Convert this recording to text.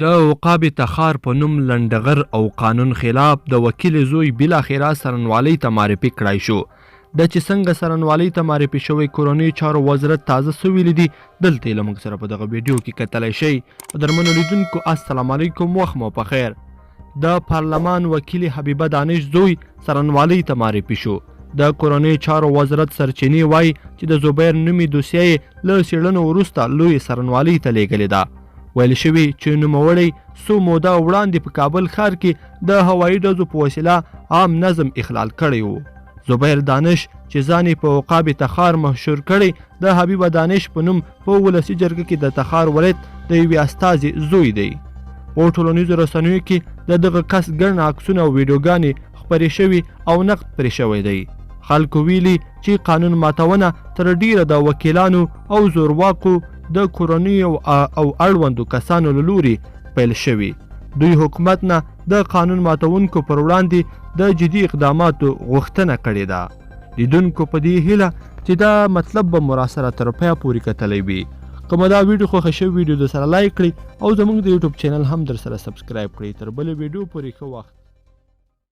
د عقاب تخار په نوم لنډغر او قانون خلاف د وکیل زوی بالاخره څارنوالۍ ته معرفي کړای شو. د چې څنګه څارنوالۍ ته معرفي شوی کورنیو چارو وزارت تازه څه ویلي دي دلته یې له موږ سره په دغه ویډیو کې کتلی شئ. قدرمنو لیدونکو السلام علیکم، وخت مو په خیر. د پارلمان وکیل حبیبه دانش زوی څارنوالۍ ته معرفي شو. د کورنیو چارو وزارت سرچینې وایي چې د زبیر نومي دوسیه یې له څېړنو وروسته لویې څارنوالۍ ته لیږلې ده. ویل شوي چې نوموړی څو موده وړاندې په کابل ښار کې د هوایي ډزو په وسیله عام نظم اخلال کړی و. زبیر دانش چې ځان یې په عقاب تخار مشهور کړی د حبیبه دانش په نوم په ولسي جرګه کې د تخار ولایت د یوې استازي زوی دی. په ټولنیزو رسنیو کې د دغه کس ګڼ عکسونه او ویډیوګانې خپرې شوي او نقد پرې شوی دی. خلکو ویلي چې قانون ماتونه تر ډیره د وکیلانو او زورواکو د کورنیو او اړوندو کسانو له لوري پیل شوي. دوی حکومت نه د قانون ماتونکو پر وړاندې د جدي اقداماتو غوښتنه کړې ده. لیدونکو په دې هیله چې دا مطلب به مو راسره تر پایه پورې کتلی وي. که مو دا ویډیو خوښه شوې ویډیو در سره لایک کړئ او زموږ د یوټیوب چینل هم در سره سبسکرایب کړئ. تر بلې ویډیو پورې ښه وخت.